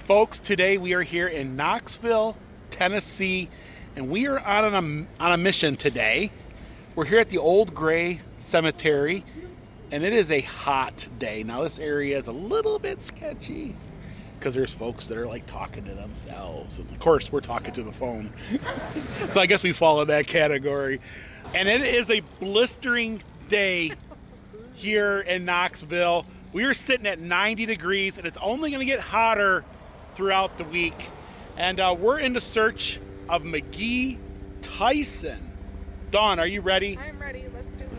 folks. Today we are here in Knoxville, Tennessee, and we are on a mission today. We're here at the Old Gray Cemetery, and it is a hot day. Now this area is a little bit sketchy because there's folks that are like talking to themselves, and of course we're talking to the phone. So I guess we fall in that category. And it is a blistering day here in Knoxville. We are sitting at 90 degrees, and it's only going to get hotter throughout the week. And we're in the search of McGhee Tyson. Dawn, are you ready? I'm ready. Let's do it.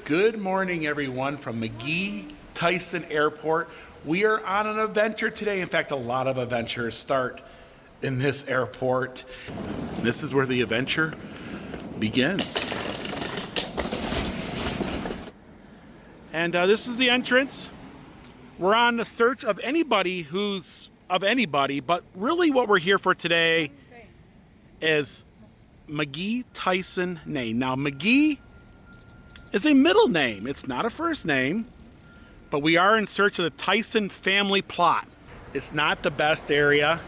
Good morning, everyone, from McGhee Tyson Airport. We are on an adventure today. In fact, a lot of adventures start in this airport. This is where the adventure begins. And this is the entrance. We're on the search of anybody but really what we're here for today is McGhee Tyson name. Now, McGhee is a middle name. It's not a first name, but we are in search of the Tyson family plot. It's not the best area.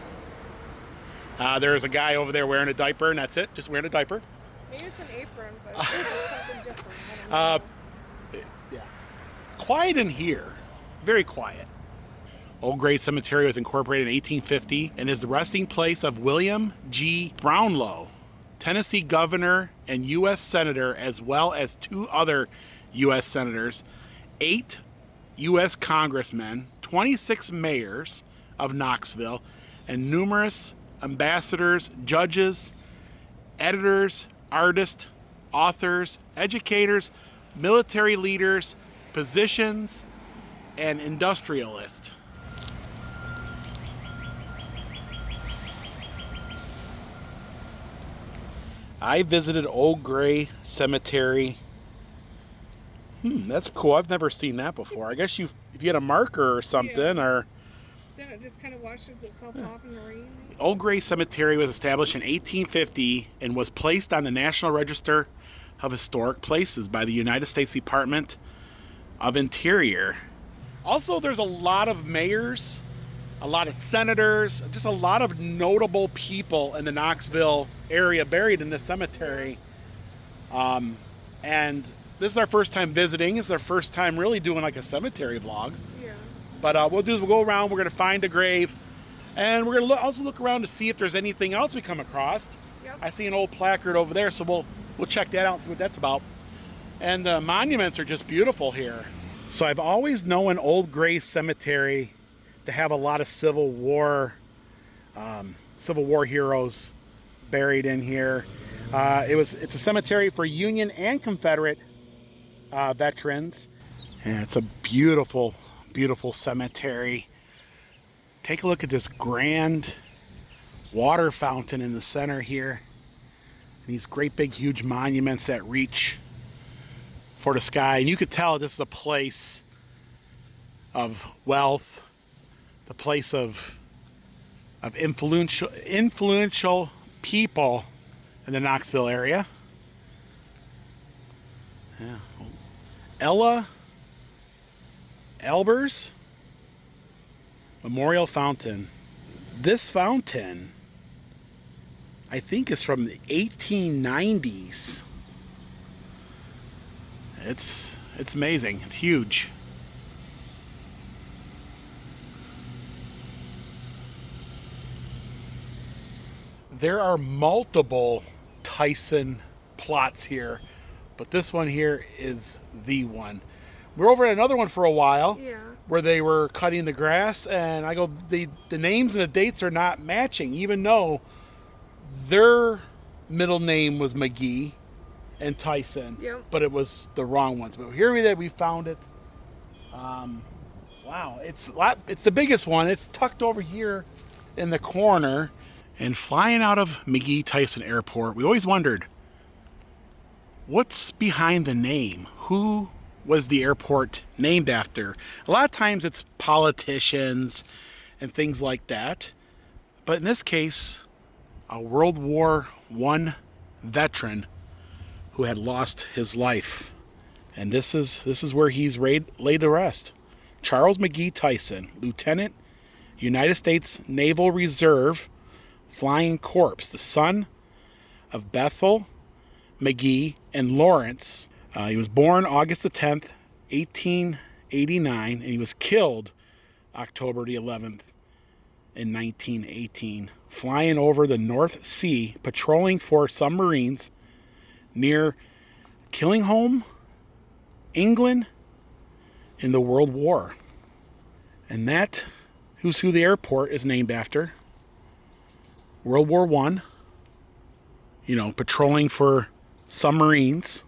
There's a guy over there wearing a diaper, and that's it, just wearing a diaper. Maybe it's an apron, but it's something different. I don't know. Yeah. Quiet in here, very quiet. Old Gray Cemetery was incorporated in 1850 and is the resting place of William G. Brownlow, Tennessee governor and U.S. senator, as well as 2 other U.S. senators, 8 U.S. congressmen, 26 mayors of Knoxville, and numerous ambassadors, judges, editors, artists, authors, educators, military leaders, physicians, and industrialists. I visited Old Gray Cemetery. That's cool. I've never seen that before. I guess if you had a marker or something, or then it just kind of washes itself off in the rain. Old Gray Cemetery was established in 1850 and was placed on the National Register of Historic Places by the United States Department of Interior. Also, there's a lot of mayors, a lot of senators, just a lot of notable people in the Knoxville area buried in this cemetery. And this is our first time visiting. It's our first time really doing like a cemetery vlog. Yeah. But what we'll do is we'll go around, we're going to find a grave, and we're going to also look around to see if there's anything else we come across. Yep. I see an old placard over there, so we'll check that out and see what that's about. And the monuments are just beautiful here. So I've always known Old Gray Cemetery to have a lot of Civil War heroes buried in here. It's a cemetery for Union and Confederate veterans, and it's a beautiful, beautiful cemetery. Take a look at this grand water fountain in the center here. These great big huge monuments that reach for the sky, and you could tell this is a place of wealth, the place of influential people in the Knoxville area. Yeah. Ella Albers Memorial Fountain. This fountain, I think, is from the 1890s. It's amazing. It's huge. There are multiple Tyson plots here, but this one here is the one. We're over at another one for a while, where they were cutting the grass, and I go, the names and the dates are not matching, even though their middle name was McGhee and Tyson, but it was the wrong ones. But here we found it. Wow, it's the biggest one. It's tucked over here in the corner. And flying out of McGhee Tyson Airport, we always wondered, what's behind the name? Who was the airport named after? A lot of times it's politicians and things like that. But in this case, a World War I veteran who had lost his life. And this is where he's laid to rest. Charles McGhee Tyson, Lieutenant, United States Naval Reserve Flying Corps, the son of Bethel McGhee and Lawrence. He was born August the 10th, 1889, and he was killed October the 11th in 1918, flying over the North Sea, patrolling for submarines near Killingholme, England, in the World War. And that who's who the airport is named after. World War I, patrolling for submarines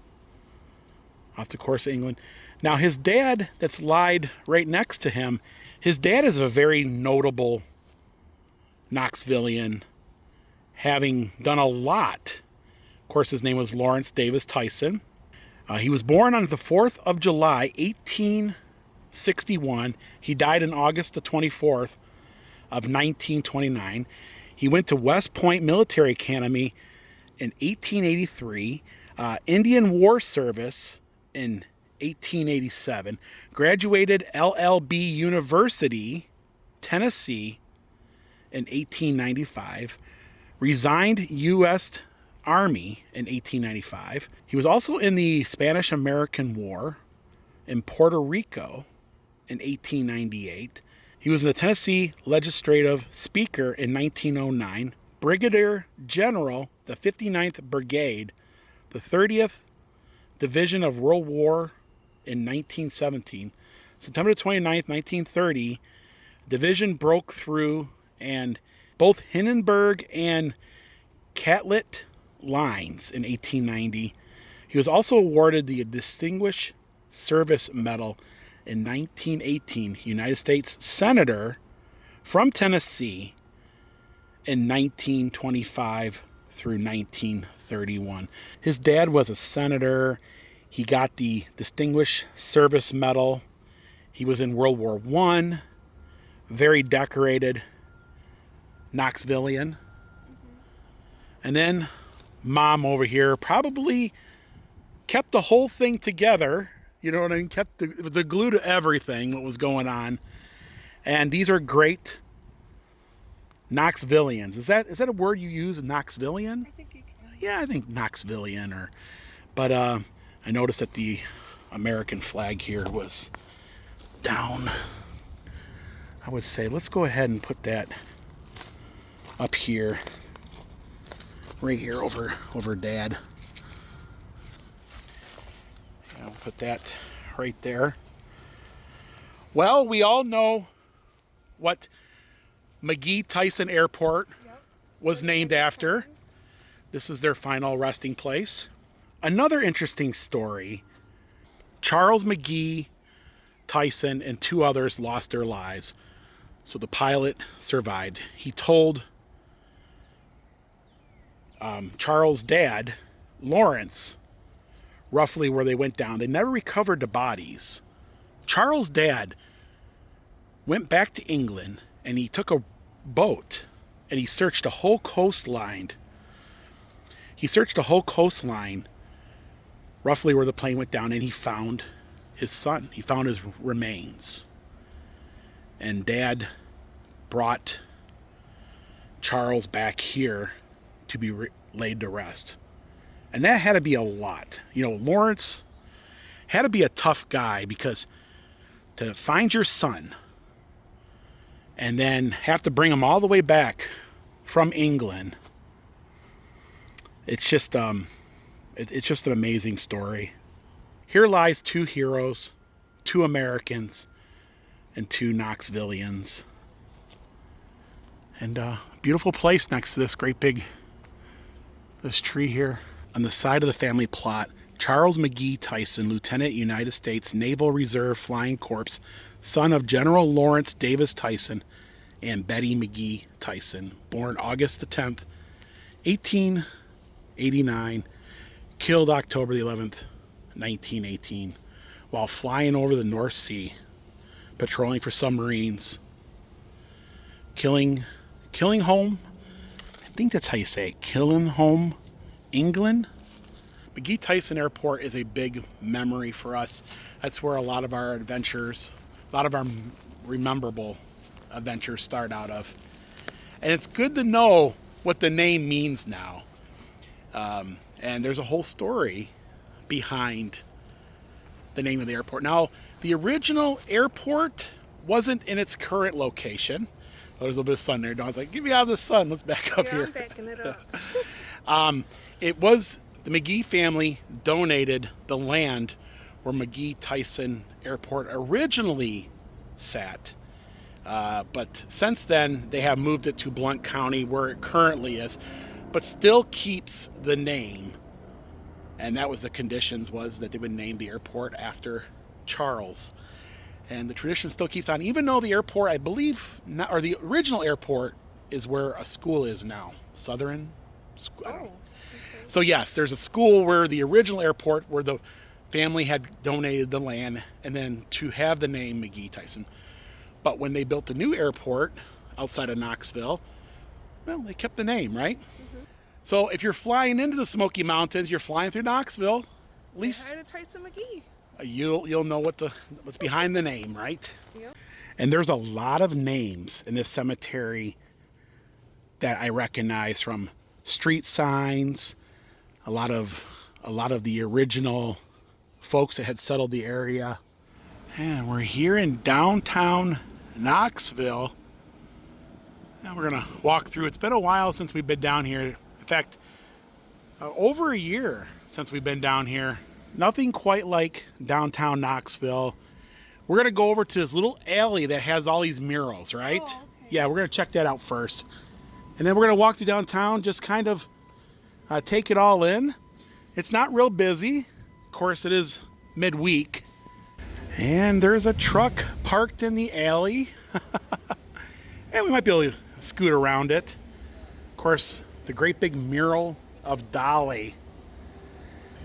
off the course of England. Now his dad that's lied right next to him, his dad is a very notable Knoxvillian, having done a lot. Of course, his name was Lawrence Davis Tyson. He was born on the 4th of July, 1861. He died on August the 24th of 1929. He went to West Point Military Academy in 1883, Indian War Service in 1887, graduated LLB University, Tennessee in 1895, resigned U.S. Army in 1895. He was also in the Spanish-American War in Puerto Rico in 1898. He was in the Tennessee Legislative Speaker in 1909, Brigadier General, the 59th Brigade, the 30th Division of World War in 1917. September 29th, 1930, division broke through and both Hindenburg and Catlet lines in 1890. He was also awarded the Distinguished Service Medal in 1918, United States Senator from Tennessee in 1925 through 1931. His dad was a senator. He got the Distinguished Service Medal. He was in World War I, very decorated Knoxvillian. And then Mom over here probably kept the whole thing together. You know what I mean? Kept the glue to everything, what was going on. And these are great Knoxvillians. Is that a word you use, Knoxvillian? I think you can. Yeah, I think Knoxvillian. But I noticed that the American flag here was down. I would say let's go ahead and put that up here, right here over Dad. I'll put that right there. Well, we all know what McGhee Tyson Airport was named after. This is their final resting place. Another interesting story, Charles McGhee Tyson and two others lost their lives. So the pilot survived. He told Charles' dad, Lawrence, roughly where they went down. They never recovered the bodies. Charles' dad went back to England and he took a boat and he searched the whole coastline. He searched the whole coastline roughly where the plane went down, and he found his son. He found his remains. And Dad brought Charles back here to be laid to rest. And that had to be a lot. Lawrence had to be a tough guy, because to find your son and then have to bring him all the way back from England, it's just it's just an amazing story. Here lies two heroes, two Americans, and two Knoxvillians. And beautiful place next to this great big, this tree here. On the side of the family plot, Charles McGhee Tyson, Lieutenant, United States Naval Reserve Flying Corps, son of General Lawrence Davis Tyson and Betty McGhee Tyson, born August the 10th, 1889, killed October the 11th, 1918. while flying over the North Sea, patrolling for submarines, killing home. I think that's how you say it, killing home, England. McGhee Tyson Airport is a big memory for us. That's where a lot of our adventures, a lot of our rememberable adventures start out of. And it's good to know what the name means now. And there's a whole story behind the name of the airport. Now, the original airport wasn't in its current location. Oh, there's a little bit of sun there. Dawn's like, get me out of the sun. Let's back up here. I'm backing it up. It was the McGhee family donated the land where McGhee Tyson Airport originally sat. But since then, they have moved it to Blount County where it currently is, but still keeps the name. And that was the conditions, was that they would name the airport after Charles. And the tradition still keeps on, even though the airport, I believe, or the original airport is where a school is now. Southern School. Okay. So yes, there's a school where the original airport, where the family had donated the land, and then to have the name McGhee Tyson. But when they built the new airport outside of Knoxville, well, they kept the name, right? Mm-hmm. So if you're flying into the Smoky Mountains, you're flying through Knoxville, at least Hi to Tyson McGhee. You'll know what's behind the name, right? Yep. And there's a lot of names in this cemetery that I recognize from street signs, a lot of the original folks that had settled the area. And we're here in downtown Knoxville. Now we're gonna walk through. It's been a while since we've been down here. In fact, over a year since we've been down here. Nothing quite like downtown Knoxville. We're gonna go over to this little alley that has all these murals, right? Oh, okay. Yeah, we're gonna check that out first. And then we're gonna walk through downtown, just kind of take it all in. It's not real busy. Of course, it is midweek. And there's a truck parked in the alley. And we might be able to scoot around it. Of course, the great big mural of Dolly.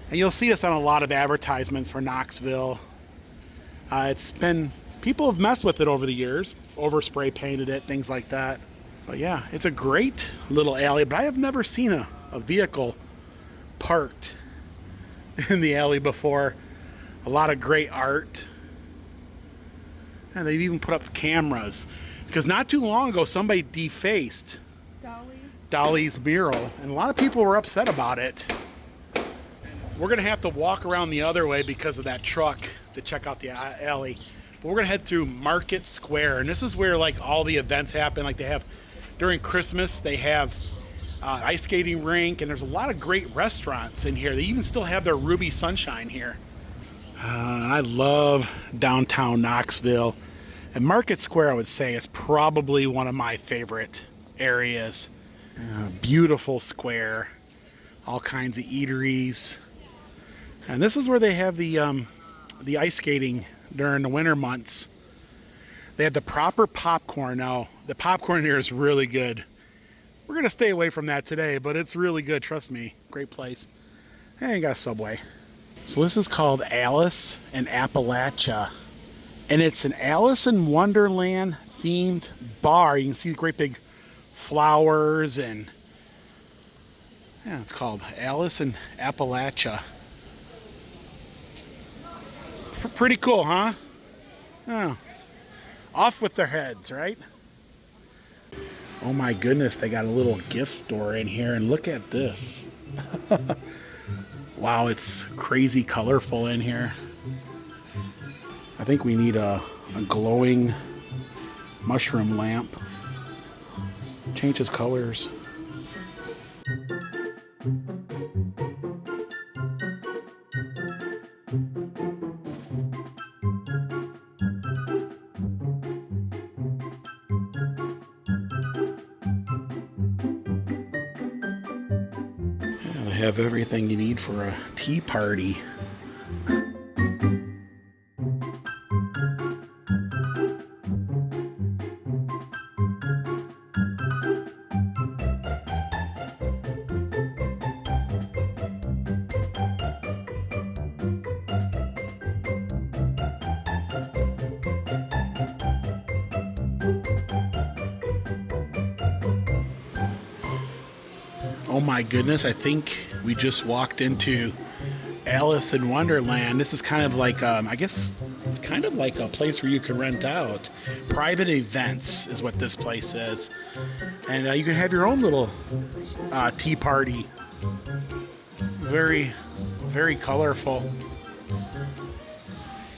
And you'll see us on a lot of advertisements for Knoxville. It's been, people have messed with it over the years, over spray painted it, things like that. But yeah, it's a great little alley, but I have never seen a vehicle parked in the alley before. A lot of great art. And they've even put up cameras. Because not too long ago, somebody defaced Dolly's mural, and a lot of people were upset about it. We're gonna have to walk around the other way because of that truck to check out the alley. But we're gonna head through Market Square, and this is where like all the events happen. Like they have during Christmas, they have ice skating rink, and there's a lot of great restaurants in here. They even still have their Ruby Sunshine here. I love downtown Knoxville, and Market Square, I would say, is probably one of my favorite areas. Beautiful square, all kinds of eateries. And this is where they have the ice skating during the winter months. They have the proper popcorn. Now, the popcorn here is really good. We're going to stay away from that today, but it's really good. Trust me. Great place. And you got a Subway. So this is called Alice in Appalachia. And it's an Alice in Wonderland themed bar. You can see the great big flowers and yeah, it's called Alice in Appalachia. Pretty cool, huh? Oh. Off with their heads, right? Oh my goodness, they got a little gift store in here, and look at this. Wow, it's crazy colorful in here. I think we need a glowing mushroom lamp. Changes colors. They have everything you need for a tea party. Oh my goodness, I think we just walked into Alice in Wonderland. This is kind of like, I guess it's kind of like a place where you can rent out. Private events is what this place is. And you can have your own little tea party. Very, very colorful.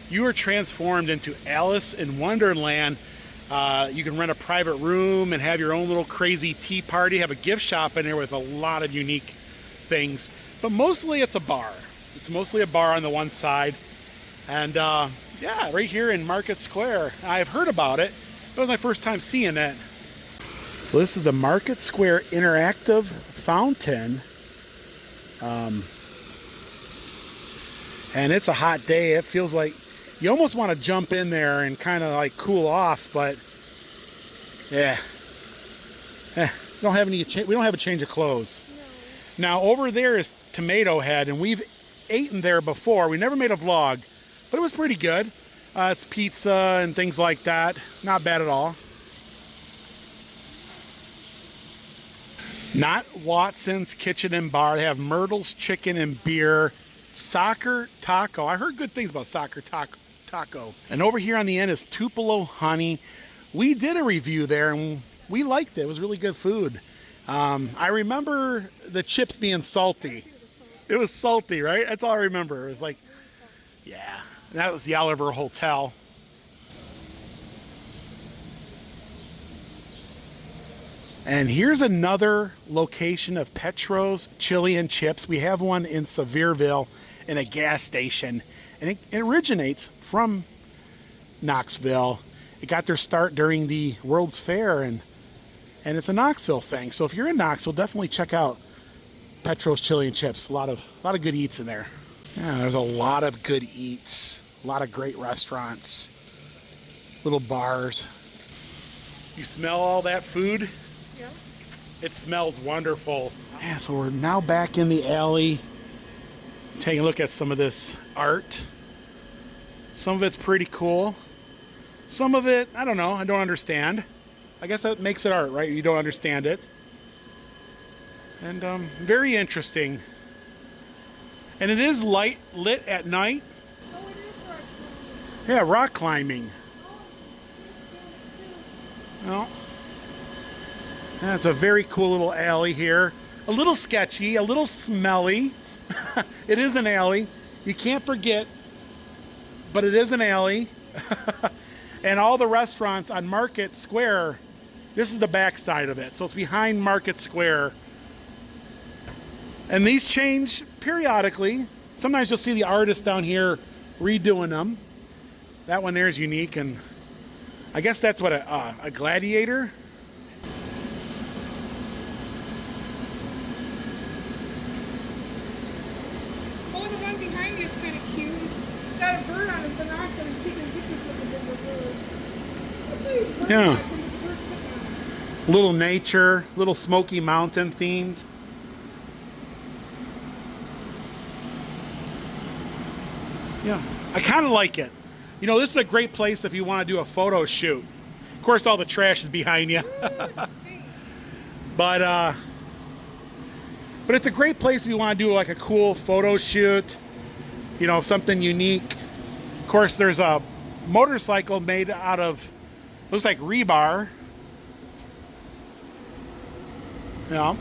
You are transformed into Alice in Wonderland. You can rent a private room and have your own little crazy tea party, have a gift shop in there with a lot of unique things. But mostly it's a bar. It's mostly a bar on the one side. And yeah, right here in Market Square. I've heard about it. It was my first time seeing it. So this is the Market Square Interactive Fountain. And it's a hot day. It feels like you almost want to jump in there and kind of like cool off, but yeah, we don't have a change of clothes. No. Now over there is Tomato Head, and we've eaten there before. We never made a vlog, but it was pretty good. It's pizza and things like that. Not bad at all. Not Watson's Kitchen and Bar. They have Myrtle's Chicken and Beer. Soccer Taco. I heard good things about Soccer Taco. And over here on the end is Tupelo Honey. We did a review there and we liked it. It was really good food. I remember the chips being salty. It was salty, right? That's all I remember. It was like, yeah. And that was the Oliver Hotel. And here's another location of Petro's Chili and Chips. We have one in Sevierville in a gas station. And it originates from Knoxville. It got their start during the World's Fair, and it's a Knoxville thing. So if you're in Knoxville, definitely check out Petro's Chili and Chips. A lot of good eats in there. Yeah, there's a lot of good eats. A lot of great restaurants. Little bars. You smell all that food? Yeah. It smells wonderful. Yeah, so we're now back in the alley. Taking a look at some of this art. Some of it's pretty cool. Some of it, I don't know, I don't understand. I guess that makes it art, right? You don't understand it. And very interesting. And it is lit at night. Oh, it is rock climbing. Yeah, rock climbing. Well, yeah, it's a very cool little alley here. A little sketchy, a little smelly. It is an alley. You can't forget, but it is an alley. And all the restaurants on Market Square, this is the back side of it. So it's behind Market Square. And these change periodically. Sometimes you'll see the artist down here redoing them. That one there is unique, and I guess that's what a gladiator. Oh, the one behind you is kind of cute. He's got a bird on his binoculars taking pictures of the little birds. Yeah. Little nature, little Smoky Mountain themed. Yeah, I kind of like it. You know, this is a great place if you want to do a photo shoot. Of course, all the trash is behind you. But it's a great place if you want to do like a cool photo shoot. You know, something unique. Of course, there's a motorcycle made out of, looks like rebar. Yeah.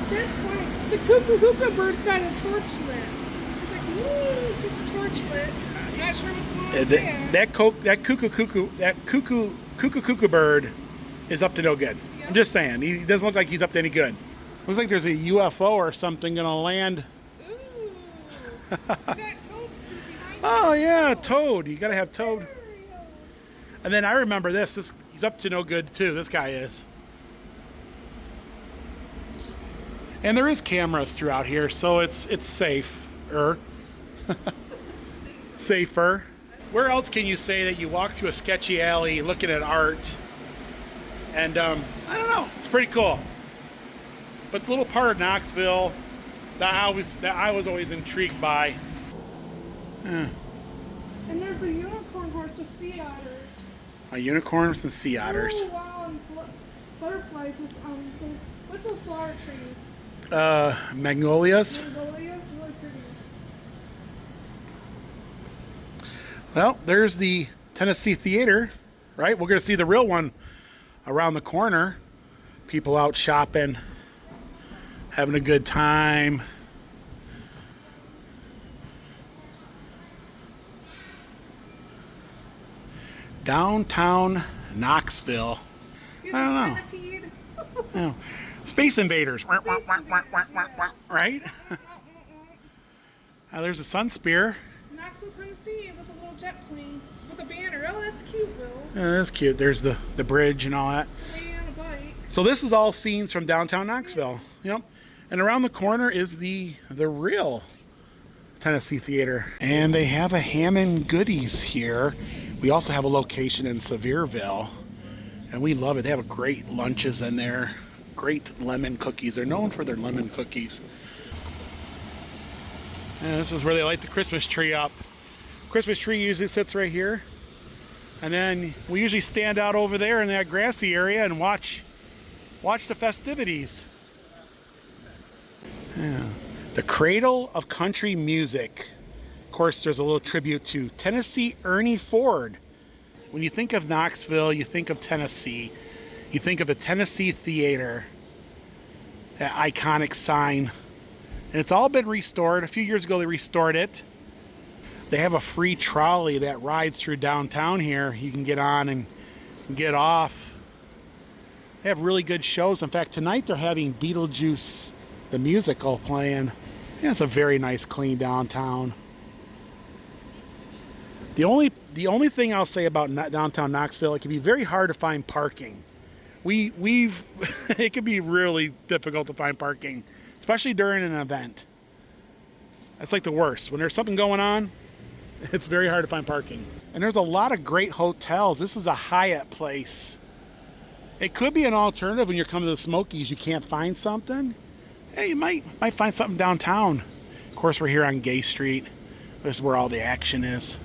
That's funny. The cuckoo bird's got a torch lit. It's like, woo, get the torch lit. Not sure what's going on there. That cuckoo bird is up to no good. Yep. I'm just saying, he doesn't look like he's up to any good. Looks like there's a UFO or something gonna land. Ooh. That toad behind Oh yeah, Toad. You gotta have Toad. And then I remember this he's up to no good too. This guy is. And there is cameras throughout here, so it's safer. Safer. Where else can you say that you walk through a sketchy alley looking at art? And I don't know, it's pretty cool. But it's a little part of Knoxville that I was always intrigued by. Yeah. And there's a unicorn horse with sea otters. A unicorn with some sea otters. Oh, wow. And butterflies with those, what's those flower trees? Magnolias. Magnolias, really pretty. Well, there's the Tennessee Theater, right? We're going to see the real one around the corner. People out shopping, having a good time. Downtown Knoxville. He's I don't know. Centipede. Oh, Space Invaders, right? There's a sun spear. Knoxville, Tennessee, with a little jet plane with a banner. Oh, that's cute, Will. Yeah, that's cute. There's the bridge and all that. Lady on a bike. So this is all scenes from downtown Knoxville. Yep. And around the corner is the real Tennessee Theater. And they have a ham and goodies here. We also have a location in Sevierville. And we love it. They have great lunches in there. Great lemon cookies. They're known for their lemon cookies. And this is where they light the Christmas tree up. Christmas tree usually sits right here. And then we usually stand out over there in that grassy area and watch the festivities. Yeah. The Cradle of Country Music. Of course, there's a little tribute to Tennessee Ernie Ford. When you think of Knoxville, you think of Tennessee. You think of the Tennessee Theater, that iconic sign. And it's all been restored. A few years ago, they restored it. They have a free trolley that rides through downtown here. You can get on and get off. They have really good shows. In fact, tonight they're having Beetlejuice, the musical, playing. Yeah, it's a very nice, clean downtown. The only thing I'll say about downtown Knoxville, it can be very hard to find parking. It can be really difficult to find parking, especially during an event. That's like the worst. When there's something going on, it's very hard to find parking. And there's a lot of great hotels. This is a Hyatt place. It could be an alternative when you're coming to the Smokies. You can't find something. Hey, you might find something downtown. Of course, we're here on Gay Street. This is where all the action is.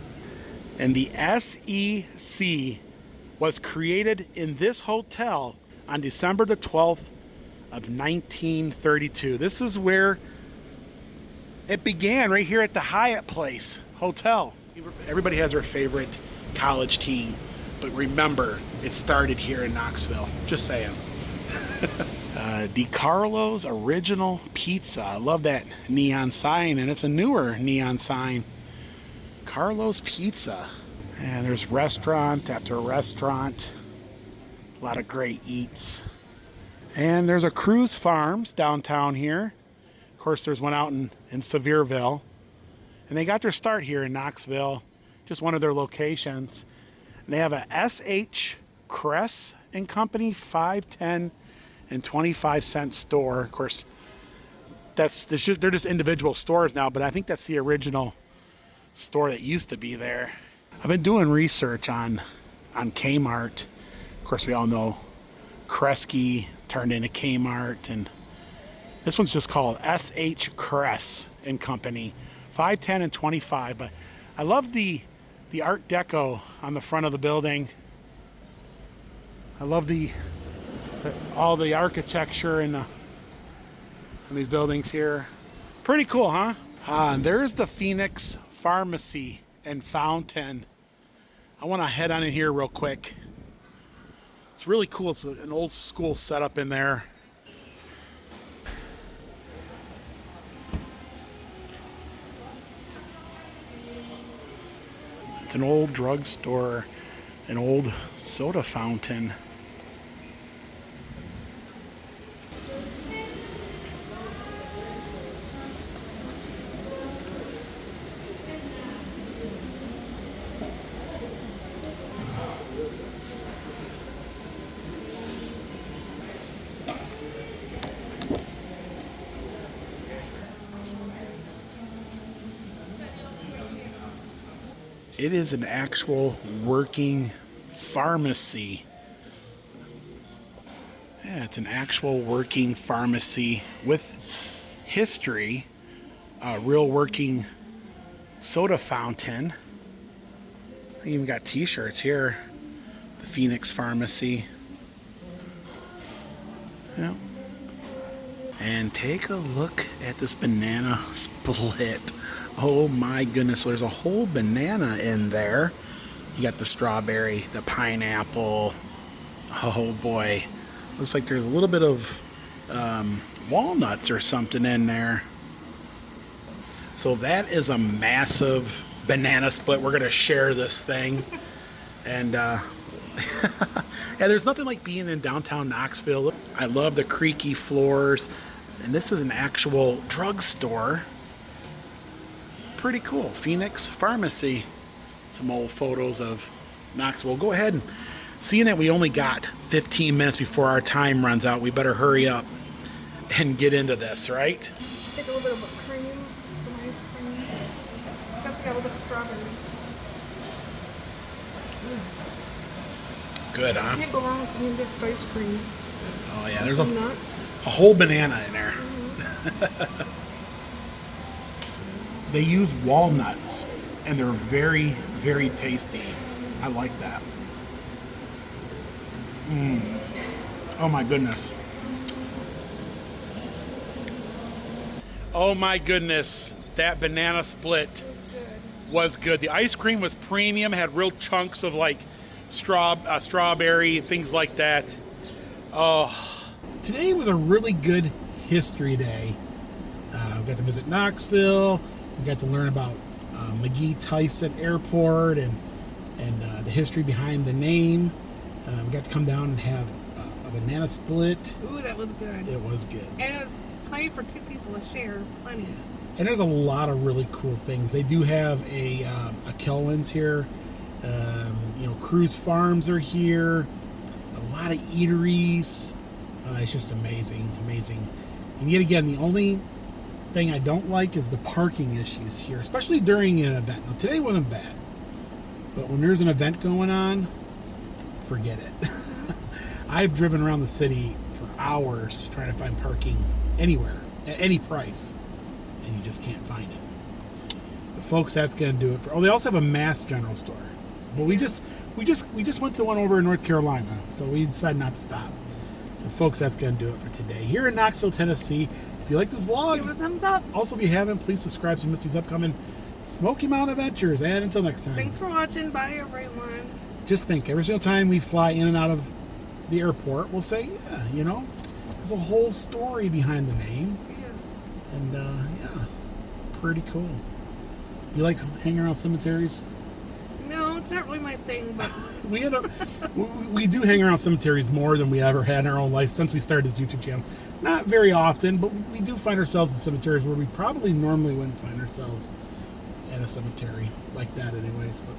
And the SEC was created in this hotel on December the 12th of 1932. This is where it began, right here at the Hyatt Place Hotel. Everybody has their favorite college team, but remember, it started here in Knoxville. Just saying. DiCarlo's Original Pizza. I love that neon sign, and it's a newer neon sign. Carlo's Pizza. And there's restaurant after restaurant. A lot of great eats. And there's a Cruise Farms downtown here. Of course, there's one out in Sevierville. And they got their start here in Knoxville. Just one of their locations. And they have a S.H. Kress and Company 5, 10, and 25-cent store. Of course, they're just individual stores now, but I think that's the original store that used to be there. I've been doing research on Kmart. Of course, we all know Kresge turned into Kmart, and this one's just called S.H. Kress and Company 5, 10, and 25. But I love the Art Deco on the front of the building. I love all the architecture in these buildings here. Pretty cool, huh? And there's the Phoenix Pharmacy and Fountain. I want to head on in here real quick. It's really cool. It's an old school setup in there. It's an old drugstore, an old soda fountain. It is an actual working pharmacy. Yeah, it's an actual working pharmacy with history, real working soda fountain. They even got t-shirts here. The Phoenix Pharmacy. Yeah. And take a look at this banana split. Oh my goodness. So there's a whole banana in there. You got the strawberry, the pineapple. Oh boy. Looks like there's a little bit of walnuts or something in there. So that is a massive banana split. We're going to share this thing. And yeah, there's nothing like being in downtown Knoxville. I love the creaky floors. And this is an actual drugstore. Pretty cool. Phoenix Pharmacy. Some old photos of Knoxville. Go ahead and, seeing that we only got 15 minutes before our time runs out, we better hurry up and get into this, right? Take a little bit of cream, some ice cream. That's got a little bit of strawberry. Good, huh? You can't go wrong with some dipped ice cream. Oh yeah, there's some nuts. A whole banana in there. They use walnuts, and they're very, very tasty. I like that. Oh my goodness. Oh my goodness. That banana split was good. The ice cream was premium, had real chunks of like strawberry, things like that. Oh. Today was a really good history day. We got to visit Knoxville. We got to learn about McGhee Tyson Airport and the history behind the name. We got to come down and have a banana split. Ooh, that was good. It was good. And it was plenty for 2 people to share. Plenty. And there's a lot of really cool things. They do have a Kellwins here. Cruise Farms are here. A lot of eateries. It's just amazing, amazing. And yet again, the only thing I don't like is the parking issues here, especially during an event. Now, today wasn't bad, but when there's an event going on, forget it. I've driven around the city for hours trying to find parking anywhere, at any price, and you just can't find it. But folks, that's going to do it for. Oh, they also have a mass general store. But we just went to one over in North Carolina, so we decided not to stop. So folks, that's going to do it for today. Here in Knoxville, Tennessee. If you like this vlog, give it a thumbs up. Also, if you haven't, please subscribe so you miss these upcoming Smoky Mountain adventures. And until next time. Thanks for watching. Bye, everyone. Just think, every single time we fly in and out of the airport, we'll say, yeah, there's a whole story behind the name. Yeah. And, yeah, pretty cool. Do you like hanging around cemeteries? No, it's not really my thing, but we do hang around cemeteries more than we ever had in our own life since we started this YouTube channel. Not very often, but we do find ourselves in cemeteries where we probably normally wouldn't find ourselves in a cemetery like that anyways. But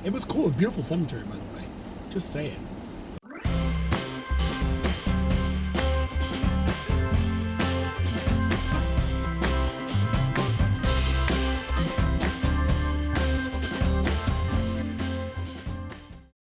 it was cool. A beautiful cemetery, by the way. Just saying.